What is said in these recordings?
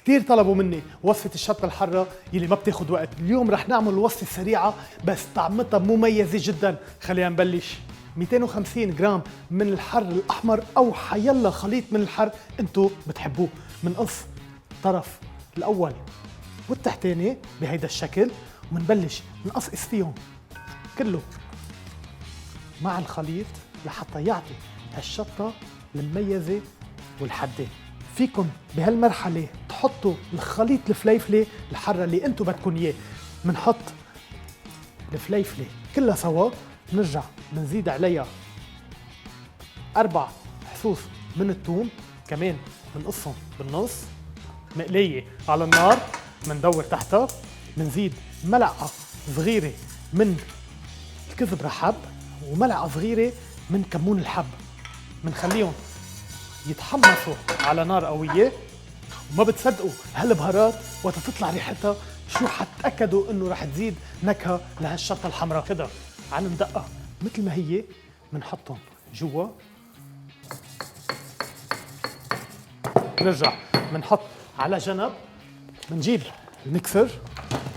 كتير طلبوا مني وصفة الشطة الحرة يلي ما بتاخد وقت. اليوم رح نعمل وصفة سريعة بس طعمتها مميزة جدا. خلينا نبلش. 250 جرام من الحر الأحمر أو حيلا خليط من الحر انتو بتحبوه. منقص طرف الأول والتحتاني بهيدا الشكل ومنبلش نقصقص فيهم كله مع الخليط لحتى يعطي هالشطة المميزة والحدة. فيكم بهالمرحلة تحطوا الخليط الفليفلة الحرة اللي انتو بدكم اياه. منحط الفليفلة كلها سوا، نرجع منزيد عليها 4 حصوص من الثوم، كمان منقصهم بالنص، مقلية على النار، مندور تحتها، منزيد ملعقة صغيرة من الكزبرة حب وملعقة صغيرة من كمون الحب. منخليهم يتحمصوا على نار قوية وما بتصدقوا هالبهارات وقت تطلع ريحتها شو حتأكدوا انه رح تزيد نكهة لهالشطة الحمراء. كده على ندقة مثل ما هي منحطهم جوا. نرجع منحط على جنب، منجيب المكسر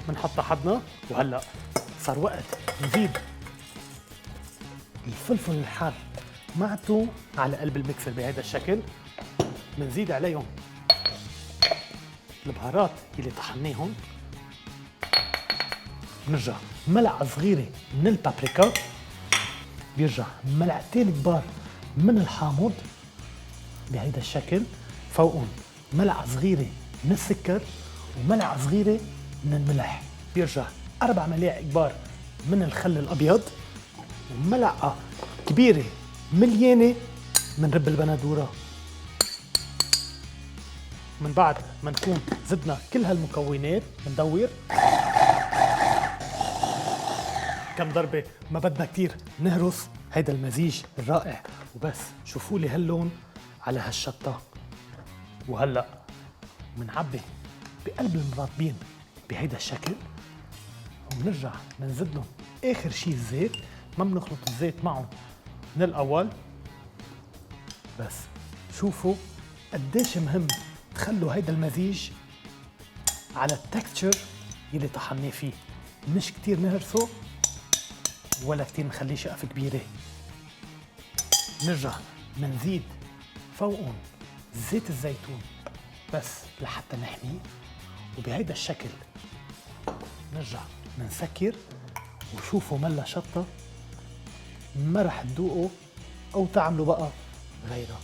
منحطها حدنا. وهلا صار وقت نزيد الفلفل الحار مع الثوم على قلب المكسر بهذا الشكل. منزيد عليهم البهارات اللي طحناهم. بنرجع ملعقة صغيرة من البابريكا، بيرجع ملعقتين كبار من الحامض بهيدا الشكل، فوقهم ملعقة صغيرة من السكر وملعقة صغيرة من الملح. بيرجع 4 ملاعق كبار من الخل الأبيض وملعقة كبيرة مليانة من رب البندورة. من بعد ما نكون زدنا كل هالمكونات بندور كم ضربة، ما بدنا كتير نهرس هيدا المزيج الرائع. وبس شوفوا لي هاللون على هالشطة. وهلأ منعبي بقلب المرطبين بهيدا الشكل وبنرجع منزد لهم آخر شي الزيت. ما بنخلط الزيت معهم من الأول. بس شوفوا قديش مهم تخلوا هيدا المزيج على التكتشر يلي طحناه فيه، مش كتير نهرسه ولا كتير نخليه شقف كبيرة. نرجع منزيد فوقهم زيت الزيتون بس لحتى نحميه. وبهيدا الشكل نرجع منسكر. وشوفوا ملا شطة ما رح تذوقوا أو تعملوا بقى غيرها.